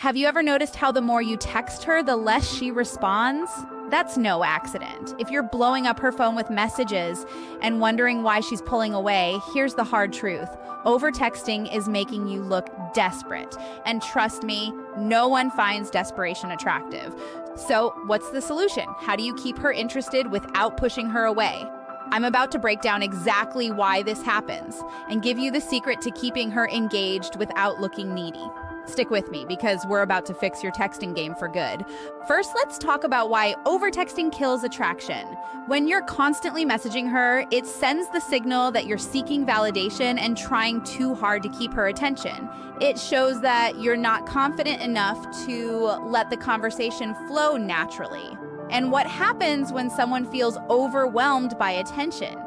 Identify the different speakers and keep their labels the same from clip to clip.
Speaker 1: Have you ever noticed how the more you text her, the less she responds? That's no accident. If you're blowing up her phone with messages and wondering why she's pulling away, here's the hard truth. Over-texting is making you look desperate. And trust me, no one finds desperation attractive. So what's the solution? How do you keep her interested without pushing her away? I'm about to break down exactly why this happens and give you the secret to keeping her engaged without looking needy. Stick with me because we're about to fix your texting game for good. First, let's talk about why over-texting kills attraction. When you're constantly messaging her, it sends the signal that you're seeking validation and trying too hard to keep her attention. It shows that you're not confident enough to let the conversation flow naturally. And what happens when someone feels overwhelmed by attention?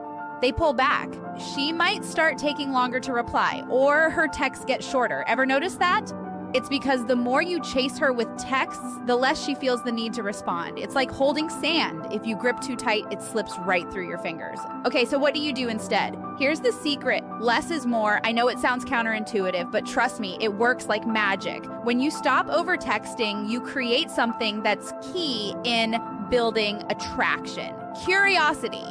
Speaker 1: They pull back. She might start taking longer to reply, or her texts get shorter. Ever notice that? It's because the more you chase her with texts, the less she feels the need to respond. It's like holding sand. If you grip too tight, it slips right through your fingers. Okay, so what do you do instead? Here's the secret. Less is more. I know it sounds counterintuitive, but trust me, it works like magic. When you stop over-texting, you create something that's key in building attraction. Curiosity.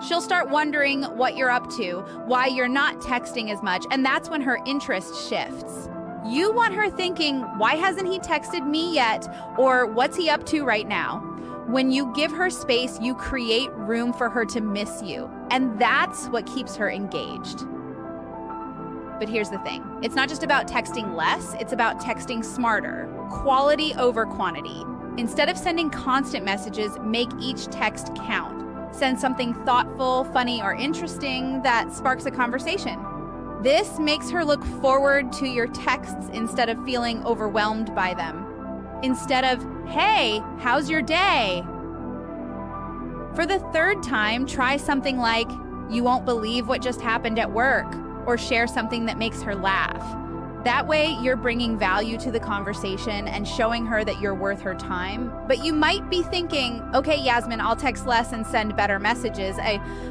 Speaker 1: She'll start wondering what you're up to, why you're not texting as much, and that's when her interest shifts. You want her thinking, why hasn't he texted me yet? Or what's he up to right now? When you give her space, you create room for her to miss you. And that's what keeps her engaged. But here's the thing. It's not just about texting less, it's about texting smarter. Quality over quantity. Instead of sending constant messages, make each text count. Send something thoughtful, funny, or interesting that sparks a conversation. This makes her look forward to your texts instead of feeling overwhelmed by them. Instead of, hey, how's your day? For the third time, try something like, you won't believe what just happened at work, or share something that makes her laugh. That way, you're bringing value to the conversation and showing her that you're worth her time. But you might be thinking, okay, Yasmin, I'll text less and send better messages.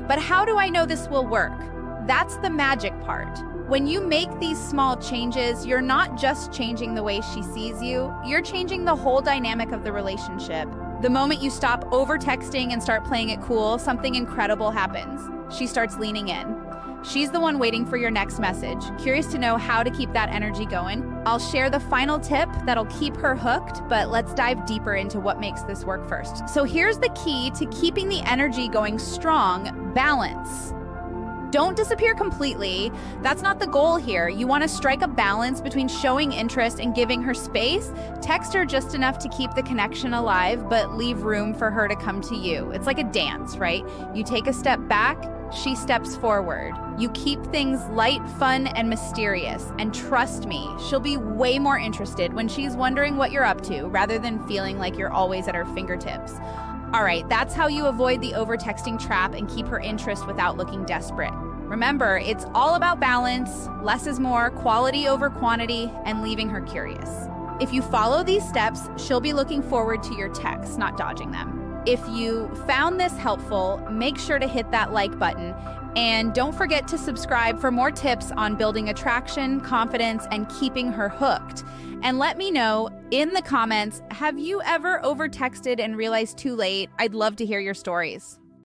Speaker 1: But how do I know this will work? That's the magic part. When you make these small changes, you're not just changing the way she sees you, you're changing the whole dynamic of the relationship. The moment you stop over-texting and start playing it cool, something incredible happens. She starts leaning in. She's the one waiting for your next message. Curious to know how to keep that energy going? I'll share the final tip that'll keep her hooked, but let's dive deeper into what makes this work first. So here's the key to keeping the energy going strong: balance. Don't disappear completely. That's not the goal here. You want to strike a balance between showing interest and giving her space. Text her just enough to keep the connection alive, but leave room for her to come to you. It's like a dance, right? You take a step back, she steps forward. You keep things light, fun, and mysterious. And trust me, she'll be way more interested when she's wondering what you're up to, rather than feeling like you're always at her fingertips. All right, that's how you avoid the over-texting trap and keep her interest without looking desperate. Remember, it's all about balance, less is more, quality over quantity, and leaving her curious. If you follow these steps, she'll be looking forward to your texts, not dodging them. If you found this helpful, make sure to hit that like button. And don't forget to subscribe for more tips on building attraction, confidence, and keeping her hooked. And let me know in the comments, have you ever over-texted and realized too late? I'd love to hear your stories.